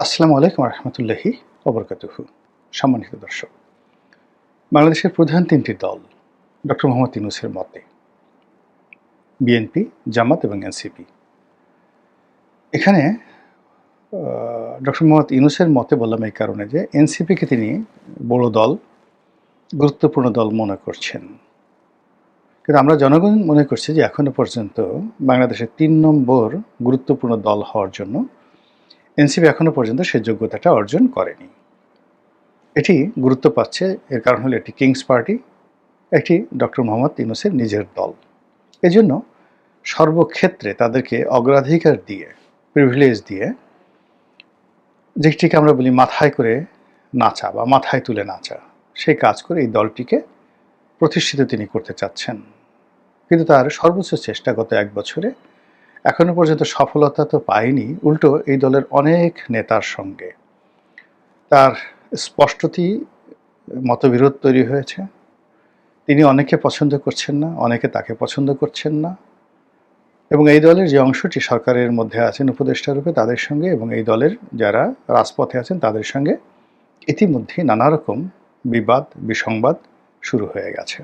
আসসালামু আলাইকুম রহমতুল্লাহি ওবরকাতুহু। সম্মানিত দর্শক, বাংলাদেশের প্রধান তিনটি দল ডক্টর মোহাম্মদ ইউনূসের মতে বিএনপি, জামাত এবং এনসিপি। এখানে ডক্টর মোহাম্মদ ইউনূসের মতে বললাম এই কারণে যে এনসিপিকে তিনি বড় দল, গুরুত্বপূর্ণ দল মনে করছেন। কিন্তু আমরা জনগণ মনে করছি যে এখনো পর্যন্ত বাংলাদেশের ৩ নম্বর গুরুত্বপূর্ণ দল হওয়ার জন্য এনসিপি এখনো পর্যন্ত সে যোগ্যতাটা অর্জন করেনি। এটি গুরুত্ব পাচ্ছে, এর কারণ হলো এটি কিংস পার্টি, একটি ডক্টর মোহাম্মদ ইউনূসের নিজের দল। এজন্য সর্বক্ষেত্রে তাদেরকে অগ্রাধিকার দিয়ে, প্রিভিলেজ দিয়ে, যেটিকে আমরা বলি মাথায় করে নাচা বা মাথায় তুলে নাচা, সেই কাজ করে এই দলটিকে প্রতিষ্ঠিত তিনি করতে চাচ্ছেন। কিন্তু তার সর্বোচ্চ চেষ্টা গত ১ বছরে এখনো পর্যন্ত সফলতা তো পায়নি, উল্টো এই দলের অনেক নেতার সঙ্গে তার স্পষ্টতই মতবিরোধ তৈরি হয়েছে। তিনি অনেকে পছন্দ করছেন না, অনেকে তাকে পছন্দ করছেন না, এবং এই দলের যে অংশটি সরকারের মধ্যে আছেন উপদেষ্টা রূপে তাদের সঙ্গে এবং এই দলের যারা রাজপথে আছেন তাদের সঙ্গে ইতিমধ্যেই নানা রকম বিবাদ বিসংবাদ শুরু হয়ে গেছে।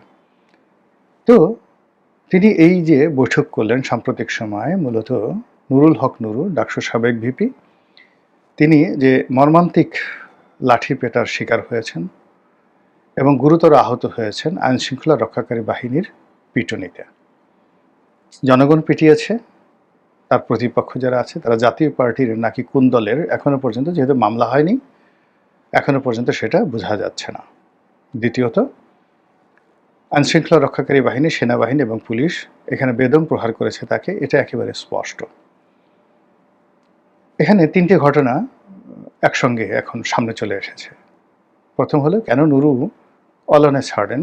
তো তিনি এই যে বৈঠক করলেন সাম্প্রতিক সময়ে, মূলত নুরুল হক নুরু, ডাকসুর সাবেক ভিপি, তিনি যে মর্মান্তিক লাঠিপেটার শিকার হয়েছেন এবং গুরুতর আহত হয়েছেন আইনশৃঙ্খলা রক্ষাকারী বাহিনীর পিটুনিতে। জনগণ পিটিয়েছে, তার প্রতিপক্ষ যারা আছে তারা জাতীয় পার্টির নাকি কোন দলের এখনো পর্যন্ত, যেহেতু মামলা হয়নি এখনো পর্যন্ত সেটা বোঝা যাচ্ছে না। দ্বিতীয়ত, আইনশৃঙ্খলা রক্ষাকারী বাহিনী, সেনাবাহিনী এবং পুলিশ এখানে বেদম প্রহার করেছে তাকে, এটা একেবারে স্পষ্ট। এখানে ৩টে ঘটনা একসঙ্গে এখন সামনে চলে এসেছে। প্রথম হলো, কেন নুরু অলনে ছাড়েন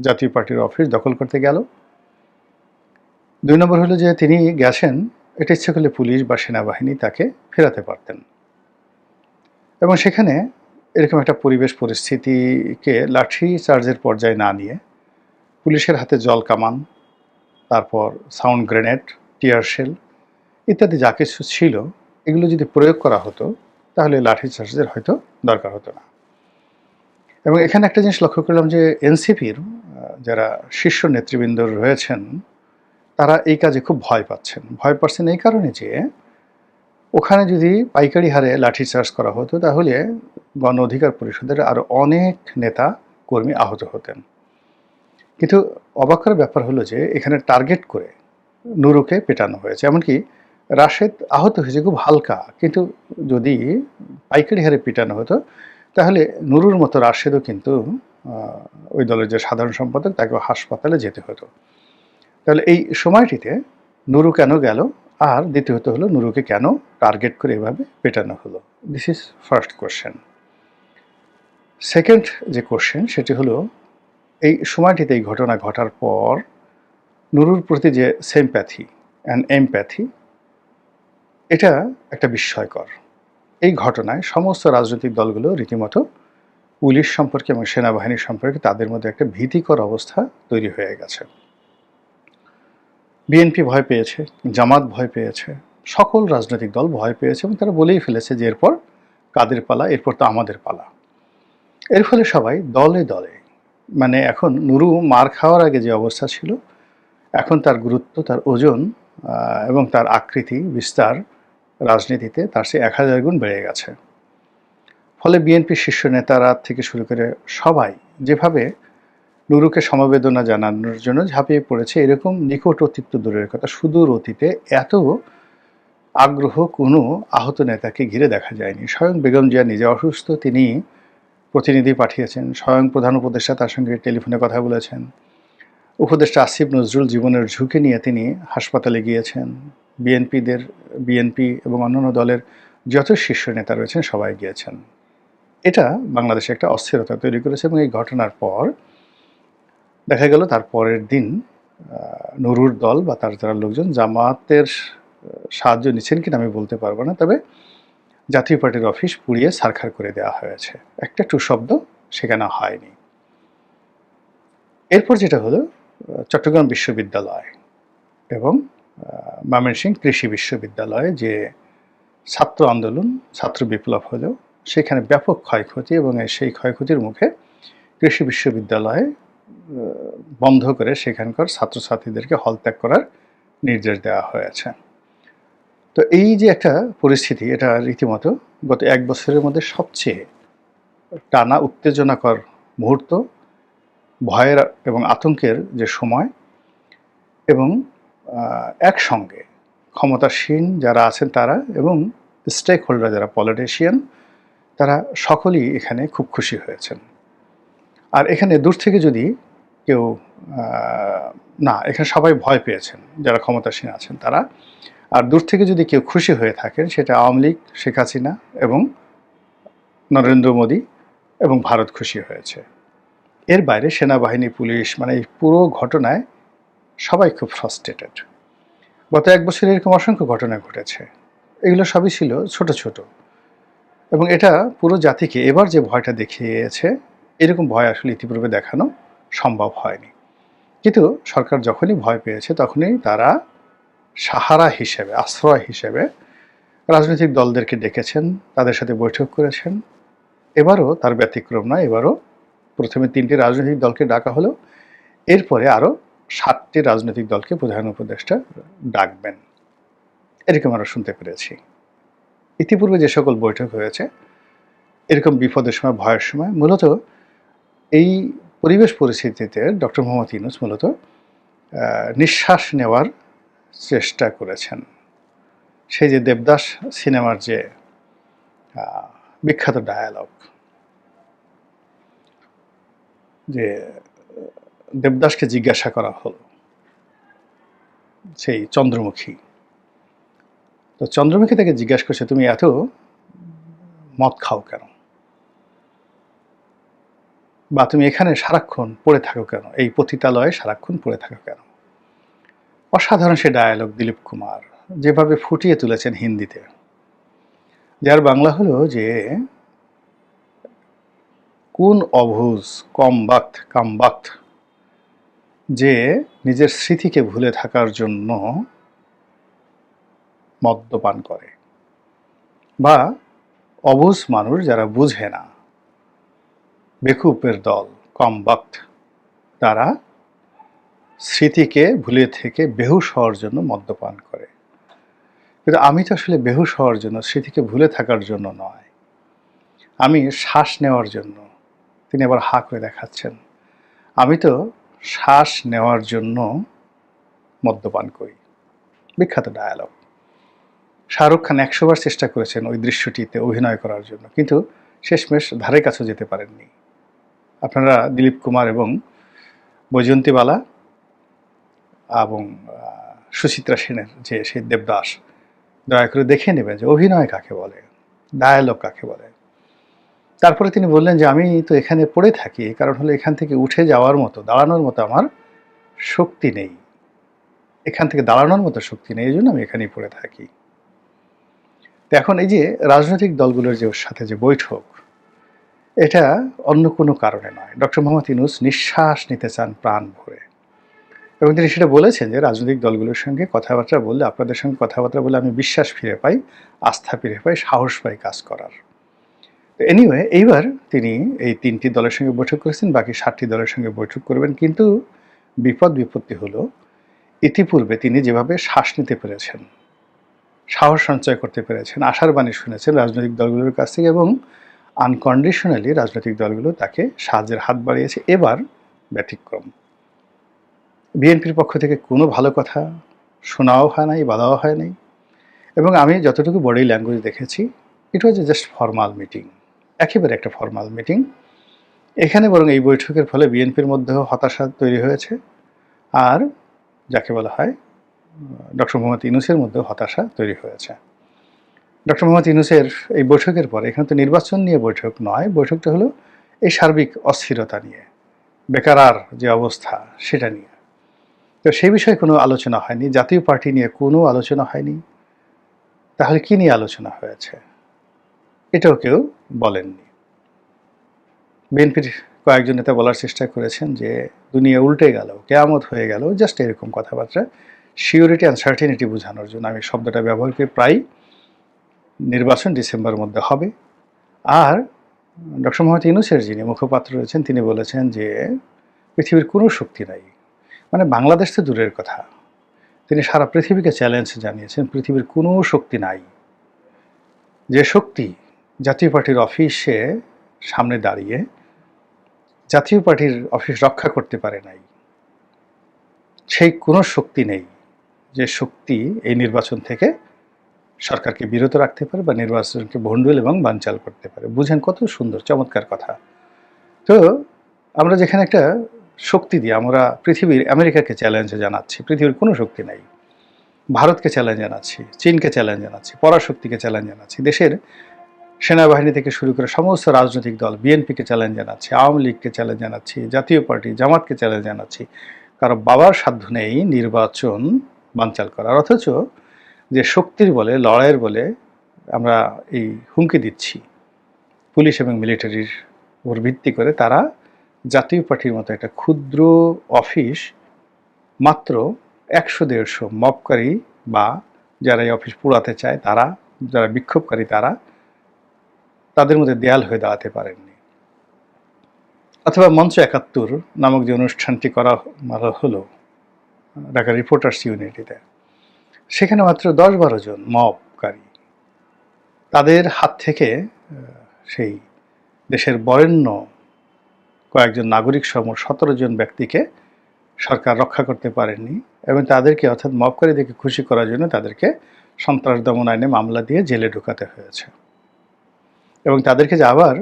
জাতীয় পার্টির অফিস দখল করতে গেল। ২ নম্বর হলো যে তিনি গেছেন, এটা ইচ্ছে করলে পুলিশ বা সেনাবাহিনী তাকে ফেরাতে পারতেন, এবং সেখানে এরকম একটা পরিবেশ পরিস্থিতিকে লাঠি চার্জের পর্যায়ে না নিয়ে পুলিশের হাতে জল কামান, তারপর সাউন্ড গ্রেনেড, টিয়ার শেল ইত্যাদি যা কিছু ছিল, এগুলো যদি প্রয়োগ করা হতো তাহলে লাঠি চার্জের হয়তো দরকার হতো না। এবং এখানে একটা জিনিস লক্ষ্য করলাম যে এনসিপির যারা শীর্ষ নেতৃবৃন্দ রয়েছেন তারা এই কাজে খুব ভয় পাচ্ছেন। ভয় পাচ্ছেন এই কারণে যে ওখানে যদি পাইকারি হারে লাঠিচার্জ করা হতো তাহলে গণ অধিকার পরিষদের আরও অনেক নেতা কর্মী আহত হতেন। কিন্তু অবাক করার ব্যাপার হলো যে এখানে টার্গেট করে নুরুকে পেটানো হয়েছে। এমনকি রাশেদ আহত হয়েছে খুব হালকা, কিন্তু যদি পাইকারি হারে পেটানো হতো তাহলে নুরুর মতো রাশেদও কিন্তু ওই দলের যে সাধারণ সম্পাদক তাকেও হাসপাতালে যেতে হতো। তাহলে এই সময়টিতে নুরু কেন গেল, আর দ্বিতীয়ত হলো নুরুকে কেন টার্গেট করে এভাবে পেটানো হলো? This is first question. Second যে কোশ্চেন সেটি হলো, এই সময়টিতে এই ঘটনা ঘটার পর নুরুর প্রতি যে সিম্প্যাথি অ্যান্ড এমপ্যাথি, এটা একটা বিস্ময়কর। এই ঘটনায় সমস্ত রাজনৈতিক দলগুলো রীতিমতো পুলিশ সম্পর্কে এবং সেনাবাহিনী সম্পর্কে তাদের মধ্যে একটা ভীতিকর অবস্থা তৈরি হয়ে গেছে। বিএনপি ভয় পেয়েছে, জামাত ভয় পেয়েছে, সকল রাজনৈতিক দল ভয় পেয়েছে এবং তারা বলেই ফেলেছে যে এরপর কাদের পালা, এরপর তো আমাদের পালা। এর ফলে সবাই দলে দলে, মানে এখন নুরু মার খাওয়ার আগে যে অবস্থা ছিল, এখন তার গুরুত্ব, তার ওজন এবং তার আকৃতি বিস্তার রাজনীতিতে তার চেয়ে ১০০০ গুণ বেড়ে গেছে। ফলে বিএনপির শীর্ষ নেতারা থেকে শুরু করে সবাই যেভাবে নুরুকে সমবেদনা জানানোর জন্য ঝাঁপিয়ে পড়েছে, এরকম নিকট অতীত তো দূরের কথা, সুদূর অতীতে এত আগ্রহ কোনো আহত নেতাকে ঘিরে দেখা যায়নি। স্বয়ং বেগম জিয়া নিজে অসুস্থ, তিনি প্রতিনিধি পাঠিয়েছেন, স্বয়ং প্রধান উপদেষ্টা তার সঙ্গে টেলিফোনে কথা বলেছেন, উপদেষ্টা আসিফ নজরুল জীবনের ঝুঁকি নিয়ে তিনি হাসপাতালে গিয়েছেন, বিএনপি এবং অন্যান্য দলের যত শীর্ষ নেতা রয়েছেন সবাই গিয়েছেন। এটা বাংলাদেশে একটা অস্থিরতা তৈরি করেছে এবং এই ঘটনার পর দেখা গেল তার পরের দিন নুরুর দল বা তার যারা লোকজন জামাতের সাহায্য নিচ্ছেন কিনা আমি বলতে পারবো না, তবে জাতীয় পার্টির অফিস পুড়িয়ে ছারখার করে দেওয়া হয়েছে, একটা টু শব্দ সেখানে হয়নি। এরপর যেটা হলো, চট্টগ্রাম বিশ্ববিদ্যালয় এবং ময়মনসিংহ কৃষি বিশ্ববিদ্যালয়ে যে ছাত্র আন্দোলন, ছাত্র বিপ্লব হলো, সেখানে ব্যাপক ক্ষয়ক্ষতি এবং সেই ক্ষয়ক্ষতির মুখে কৃষি বিশ্ববিদ্যালয় বন্ধ করে সেখানকার ছাত্রছাত্রীদেরকে হল ত্যাগ করার নির্দেশ দেওয়া হয়েছে। তো এই যে একটা পরিস্থিতি, এটা রীতিমতো গত 1 বছরের মধ্যে সবচেয়ে টানা উত্তেজনাকর মুহূর্ত, ভয়ের এবং আতঙ্কের যে সময়, এবং একসঙ্গে ক্ষমতাসীন যারা আছেন তারা এবং স্টেক হোল্ডার যারা পলিটিশিয়ান, তারা সকলেই এখানে খুব খুশি হয়েছেন। আর এখানে দূর থেকে যদি কেউ না, এখানে সবাই ভয় পেয়েছেন যারা ক্ষমতাসীন আছেন তারা। আর দূর থেকে যদি কেউ খুশি হয়ে থাকেন, সেটা আওয়ামী লীগ, শেখ হাসিনা এবং নরেন্দ্র মোদী এবং ভারত খুশি হয়েছে। এর বাইরে সেনাবাহিনী, পুলিশ, মানে এই পুরো ঘটনায় সবাই খুব ফ্রাস্ট্রেটেড। গত 1 বছরে এরকম অসংখ্য ঘটনা ঘটেছে, এগুলো সবই ছিল ছোট ছোট, এবং এটা পুরো জাতিকে এবার যে ভয়টা দেখিয়েছে, এরকম ভয় আসলে ইতিপূর্বে দেখানো সম্ভব হয়নি। কিন্তু সরকার যখনই ভয় পেয়েছে তখনই তারা সাহারা হিসেবে, আশ্রয় হিসেবে রাজনৈতিক দলদেরকে ডেকেছেন, তাদের সাথে বৈঠক করেছেন। এবারও তার ব্যতিক্রম নয়। এবারও প্রথমে 3টি রাজনৈতিক দলকে ডাকা হলো, এরপরে আরও 7টি রাজনৈতিক দলকে প্রধান উপদেষ্টা ডাকবেন, এরকম আমরা শুনতে পেরেছি। ইতিপূর্বে যে সকল বৈঠক হয়েছে এরকম বিপদের সময়, ভয়ের সময়, মূলত এই পরিবেশ পরিস্থিতিতে ডক্টর মোহাম্মদ ইউনূস মূলত নিঃশ্বাস নেওয়ার চেষ্টা করেছেন। সেই যে দেবদাস সিনেমার যে বিখ্যাত ডায়ালগ, যে দেবদাসকে জিজ্ঞাসা করা হলো, সেই চন্দ্রমুখী, তো চন্দ্রমুখী তাকে জিজ্ঞাসা করছে, তুমি এত মদ খাও কেন, বা তুমি এখানে সারাক্ষণ পড়ে থাকো কেন, এই পতিতালয়ে সারাক্ষণ পড়ে থাকো কেন। অসাধারণ সে ডায়ালগ দিলীপ কুমার যেভাবে ফুটিয়ে তুলেছেন হিন্দিতে, যার বাংলা হলো যে কোন অবুঝ কামবাক্ত যে নিজের স্মৃতিকে ভুলে থাকার জন্য মদ্যপান করে, বা অবুঝ মানুষ যারা বুঝে না, বেকুপের দল কামবাক্ত, তারা স্মৃতিকে ভুলে থেকে বেহুশ হওয়ার জন্য মদ্যপান করে। কিন্তু আমি তো আসলে বেহুশ হওয়ার জন্য, স্মৃতিকে ভুলে থাকার জন্য নয়, আমি শ্বাস নেওয়ার জন্য। তিনি আবার হা করে দেখাচ্ছেন, আমি তো শ্বাস নেওয়ার জন্য মদ্যপান করি। বিখ্যাত ডায়ালগ। শাহরুখ খান 100 বার চেষ্টা করেছেন ওই দৃশ্যটিতে অভিনয় করার জন্য, কিন্তু শেষমেশ ধারে কাছে যেতে পারেননি। আপনারা দিলীপ কুমার এবং বৈজয়ন্তীবালা এবং সুচিত্রা সেনের যে সেই দেবদাস, দয়া করে দেখে নেবেন যে অভিনয় কাকে বলে, ডায়ালগ কাকে বলে। তারপরে তিনি বললেন যে আমি তো এখানে পড়ে থাকি, কারণ হলো এখান থেকে উঠে যাওয়ার মতো, দাঁড়ানোর মতো আমার শক্তি নেই, এখান থেকে দাঁড়ানোর মতো শক্তি নেই, এই জন্য আমি এখানেই পড়ে থাকি। তো এখন এই যে রাজনৈতিক দলগুলোর যে সাথে যে বৈঠক, এটা অন্য কোনো কারণে নয়। ডক্টর মোহাম্মদ ইউনূস নিঃশ্বাস নিতে চান প্রাণ ভরে, এবং তিনি সেটা বলেছেন যে রাজনৈতিক দলগুলোর সঙ্গে কথাবার্তা বললে, আপনাদের সঙ্গে কথাবার্তা বলে আমি বিশ্বাস ফিরে পাই, আস্থা ফিরে পাই, সাহস পাই কাজ করার। এনিওয়ে, এইবার তিনি এই 3টি দলের সঙ্গে বৈঠক করেছেন, বাকি 7টি দলের সঙ্গে বৈঠক করবেন। কিন্তু বিপত্তি হলো, ইতিপূর্বে তিনি যেভাবে শ্বাস নিতে পেরেছেন, সাহস সঞ্চয় করতে পেরেছেন, আশার বাণী শুনেছেন রাজনৈতিক দলগুলোর কাছ থেকে, এবং আনকন্ডিশনালি রাজনৈতিক দলগুলো তাকে সাহায্যের হাত বাড়িয়েছে, এবার ব্যতিক্রম। বিএনপির পক্ষ থেকে কোনো ভালো কথা শোনাও হয় নাই, বলাও হয় নাই, এবং আমি যতটুকু বডি ল্যাঙ্গুয়েজ দেখেছি, ইট ওয়াজ জাস্ট ফর্মাল মিটিং, একেবারে একটা ফর্মাল মিটিং। এখানে বরং এই বৈঠকের ফলে বিএনপির মধ্যেও হতাশা তৈরি হয়েছে, আর যাকে বলা হয় ডক্টর মোহাম্মদ ইউনূসের মধ্যেও হতাশা তৈরি হয়েছে। ডক্টর মোহাম্মদ ইউনূসের এই বৈঠকের পরে, এখানে তো নির্বাচন নিয়ে বৈঠক নয়, বৈঠকটা হলো এই সার্বিক অস্থিরতা নিয়ে, বেকারার যে অবস্থা সেটা নিয়ে। তো সেই বিষয়ে কোনো আলোচনা হয়নি, জাতীয় পার্টি নিয়ে কোনো আলোচনা হয়নি। তাহলে কি নিয়ে আলোচনা হয়েছে, এটাও কেউ বলেননি। বিএনপির কয়েকজন নেতা বলার চেষ্টা করেছেন যে দুনিয়া উল্টে গেল, কেয়ামত হয়ে গেল, জাস্ট এরকম কথাবার্তা, সিউরিটি অ্যান্ড সার্টেনিটি বোঝানোর জন্য আমি শব্দটা ব্যবহার করি প্রায়। নির্বাচন ডিসেম্বরের মধ্যে হবে। আর ডক্টর মোহাম্মদ ইউনূসের যিনি মুখপাত্র রয়েছেন তিনি বলেছেন যে পৃথিবীর কোনো শক্তি নাই, মানে বাংলাদেশ তো দূরের কথা, তিনি সারা পৃথিবীকে চ্যালেঞ্জ জানিয়েছেন পৃথিবীর কোনো শক্তি নাই যে শক্তি জাতীয় পার্টির অফিসে সামনে দাঁড়িয়ে জাতীয় পার্টির অফিস রক্ষা করতে পারে নাই, সেই কোনো শক্তি নেই যে শক্তি এই নির্বাচন থেকে সরকারকে বিরত রাখতে পারে বা নির্বাচনকে ভণ্ডুল এবং বানচাল করতে পারে। বুঝেন কত সুন্দর চমৎকার কথা। তো আমরা যেখানে একটা শক্তি দিয়ে আমরা পৃথিবীর আমেরিকাকে চ্যালেঞ্জ জানাচ্ছি, পৃথিবীর কোনো শক্তি নাই, ভারতকে চ্যালেঞ্জ জানাচ্ছি, চীনকে চ্যালেঞ্জ জানাচ্ছি, পরাশক্তিকে চ্যালেঞ্জ জানাচ্ছি, দেশের সেনাবাহিনী থেকে শুরু করে সমস্ত রাজনৈতিক দল, বিএনপিকে চ্যালেঞ্জ জানাচ্ছি, আওয়ামী লীগকে চ্যালেঞ্জ জানাচ্ছি, জাতীয় পার্টি জামাতকে চ্যালেঞ্জ জানাচ্ছি, কারো বাবার সাধ্য নেই নির্বাচন বানচাল করার। অথচ যে শক্তির বলে, লড়াইয়ের বলে আমরা এই হুমকি দিচ্ছি পুলিশ এবং মিলিটারির উপর ভিত্তি করে, তারা জাতীয় পার্টির মতো একটা ক্ষুদ্র অফিস মাত্র 100-150 মবকারী বা যারা এই অফিস পোড়াতে চায় তারা, যারা বিক্ষোভকারী তারা, তাদের মধ্যে দেয়াল হয়ে দাঁড়াতে পারেননি। অথবা মঞ্চ 71 নামক যে অনুষ্ঠানটি করা হলো ঢাকা রিপোর্টার্স ইউনিটিতে, সেখানে মাত্র 10-12 জন মবকারী, তাদের হাত থেকে সেই দেশের বরেণ্য কয়েকজন নাগরিক সহ 17 জন ব্যক্তিকে সরকার রক্ষা করতে পারেননি এবং তাদেরকে, অর্থাৎ মবকারীদেরকে খুশি করার জন্য তাদেরকে সন্ত্রাস দমন আইনে মামলা দিয়ে জেলে ঢোকাতে হয়েছে এবং তাদেরকে যে আবার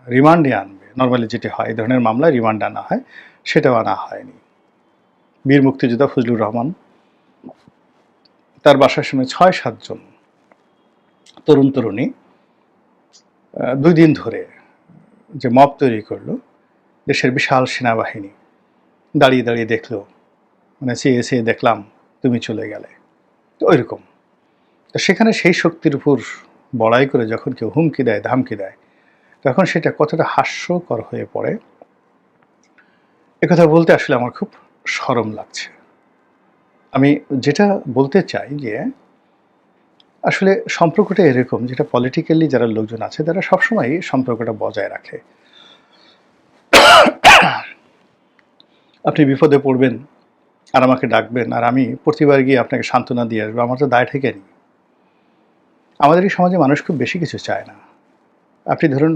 রিমান্ডে আনবে, নর্মালি যেটি হয় এই ধরনের মামলায় রিমান্ড আনা হয়, সেটাও আনা হয়নি। বীর মুক্তিযোদ্ধা ফজলুর রহমান, তার বাসার সামনে 6-7 জন তরুণ তরুণী 2 দিন ধরে যে মব তৈরি করলো, দেশের বিশাল সেনাবাহিনী দাঁড়িয়ে দাঁড়িয়ে দেখলো, মানে চেয়ে দেখলাম তুমি চলে গেলে, তো ওইরকম। তো সেখানে সেই শক্তির উপর বড়াই করে যখন কেউ হুমকি দেয়, ধামকি দেয়, তখন সেটা কতটা হাস্যকর হয়ে পড়ে, একথা বলতে আসলে আমার খুব শরম লাগছে। আমি যেটা বলতে চাই যে আসলে সম্পর্কটা এরকম, যেটা পলিটিক্যালি যারা লোকজন আছে তারা সবসময় সম্পর্কটা বজায় রাখে। আপনি বিপদে পড়বেন আর আমাকে ডাকবেন, আর আমি প্রতিবার গিয়ে আপনাকে সান্ত্বনা দিয়ে আসবো, আমার তো দায় থেকে নেই। আমাদের এই সমাজে মানুষ খুব বেশি কিছু চায় না। আপনি ধরুন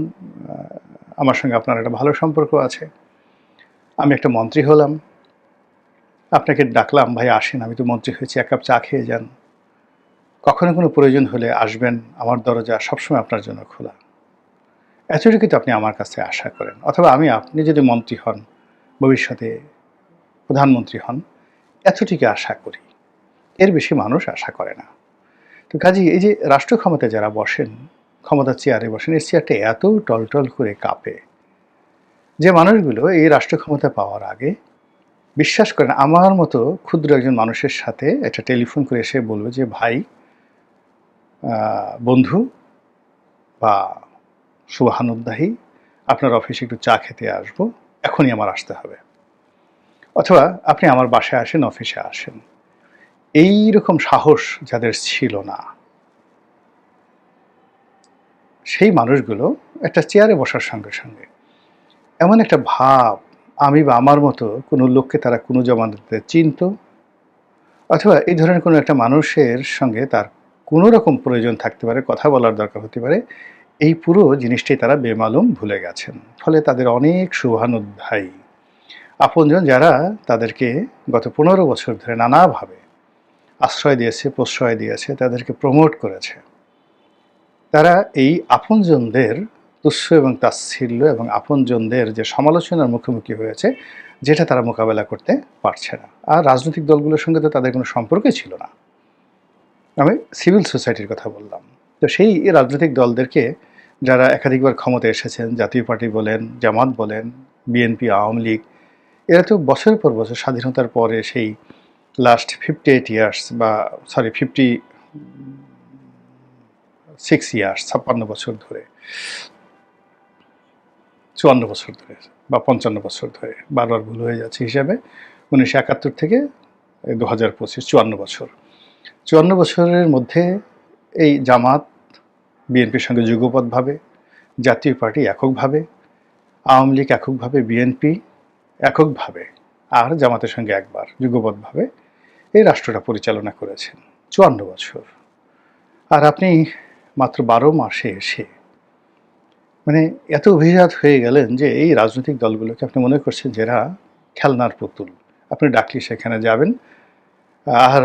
আমার সঙ্গে আপনার একটা ভালো সম্পর্ক আছে, আমি একটা মন্ত্রী হলাম, আপনাকে ডাকলাম, ভাই আসেন, আমি তো মন্ত্রী হয়েছি, 1 কাপ চা খেয়ে যান, কখনো কোনো প্রয়োজন হলে আসবেন, আমার দরজা সবসময় আপনার জন্য খোলা। এতটুকু তো আপনি আমার কাছে আশা করেন। অথবা আপনি যদি মন্ত্রী হন, ভবিষ্যতে প্রধানমন্ত্রী হন, এতটুকু আশা করি, এর বেশি মানুষ আশা করে না। তো কাজেই এই যে রাষ্ট্র ক্ষমতায় যারা বসেন, ক্ষমতার চেয়ারে বসেন, এই চেয়ারটা এত টলটল করে কাঁপে যে মানুষগুলো এই রাষ্ট্র ক্ষমতা পাওয়ার আগে বিশ্বাস করেন আমার মতো ক্ষুদ্র একজন মানুষের সাথে একটা টেলিফোন করে এসে বলবে যে ভাই, বন্ধু বা শুভানুদ্দাহী, আপনার অফিসে একটু চা খেতে আসবো, এখনই আমার আসতে হবে, অথবা আপনি আমার বাসায় আসেন, অফিসে আসেন। এই রকম সাহস যাদের ছিল না, সেই মানুষগুলো একটা চেয়ারে বসার সঙ্গে সঙ্গে এমন একটা ভাব, আমি বা আমার মতো কোনো লোককে তারা কোনো জমানাতে চিনত, অথবা এই ধরনের কোনো একটা মানুষের সঙ্গে তার কোনো রকম প্রয়োজন থাকতে পারে, কথা বলার দরকার হতে পারে, এই পুরো জিনিসটাই তারা বেমালুম ভুলে গেছেন। ফলে তাদের অনেক শুভানুধ্যায়ী আপনজন যারা তাদেরকে গত 15 বছর ধরে নানাভাবে আশ্রয় দিয়েছে, প্রশ্রয় দিয়েছে, তাদেরকে প্রমোট করেছে, তারা এই আপনজনদের তুচ্ছ এবং তাচ্ছিল্য এবং আপনজনদের যে সমালোচনার মুখোমুখি হয়েছে, যেটা তারা মোকাবেলা করতে পারছে না। আর রাজনৈতিক দলগুলোর সঙ্গে তো তাদের কোনো সম্পর্কই ছিল না, আমি সিভিল সোসাইটির কথা বললাম। তো সেই রাজনৈতিক দলদেরকে যারা একাধিকবার ক্ষমতায় এসেছেন, জাতীয় পার্টি বলেন, জামাত বলেন, বিএনপি, আওয়ামী লীগ, এরা তো বছরের পর বছর স্বাধীনতার পরে সেই লাস্ট 58 ইয়ার্স বা 56 ইয়ার্স, 56 বছর ধরে, 54 বছর ধরে বা 55 বছর ধরে, বারবার ভুল হয়ে যাচ্ছে হিসাবে, 1971 থেকে 2025, 54 বছর। 54 বছরের মধ্যে এই জামাত বিএনপির সঙ্গে যুগপৎভাবে, জাতীয় পার্টি এককভাবে, আওয়ামী লীগ এককভাবে, বিএনপি এককভাবে, আর জামাতের সঙ্গে একবার যুগপৎভাবে এই রাষ্ট্রটা পরিচালনা করেছেন ৫৪ বছর। আর আপনি মাত্র ১২ মাসে এসে মানে এত অভিজাত হয়ে গেলেন যে এই রাজনৈতিক দলগুলোকে আপনি মনে করছেন যে এরা খেলনার পুতুল, আপনি ডাকলে সেখানে যাবেন আর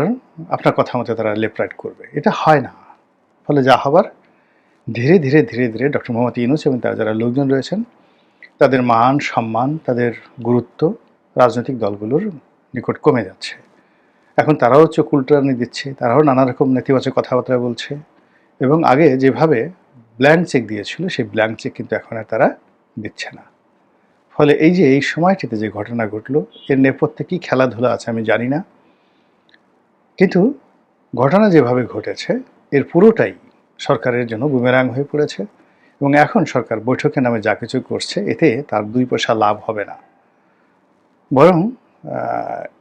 আপনার কথা মতো তারা লেফট রাইট করবে। এটা হয় না। ফলে যা হবার ধীরে ধীরে ধীরে ধীরে ডক্টর মোহাম্মদ ইউনূস এবং তার যারা লোকজন রয়েছেন তাদের মান সম্মান, তাদের গুরুত্ব রাজনৈতিক দলগুলোর নিকট কমে যাচ্ছে। এখন তারাও চোখ উল্টানি দিচ্ছে, তারাও নানা রকম নেতিবাচক কথাবার্তা বলছে এবং আগে যেভাবে ব্ল্যাঙ্ক চেক দিয়েছিল সেই ব্ল্যাঙ্ক চেক কিন্তু এখন আর তারা দিচ্ছে না। ফলে এই যে এই সময়টিতে যে ঘটনা ঘটলো এর নেপথ্যে কী খেলাধুলা আছে আমি জানি না, কিন্তু ঘটনা যেভাবে ঘটেছে এর পুরোটাই সরকারের জন্য বুমেরাং হয়ে পড়েছে এবং এখন সরকার বৈঠকে নামে যা কিছু করছে এতে তার ২ পয়সা লাভ হবে না, বরং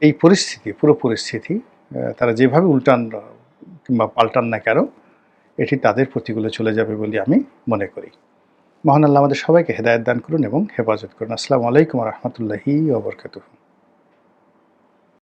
এই পরিস্থিতি পুরো পরিস্থিতি তারা যেভাবে উল্টান কিংবা পাল্টান না কেন এটি তাদের প্রতিকূলে চলে যাবে বলে আমি মনে করি। মহান আল্লাহ আমাদের সবাইকে হেদায়েত দান করুন এবং হেফাজত করুন। আসসালামু আলাইকুম ওয়া রাহমাতুল্লাহি ওয়া বারাকাতুহু।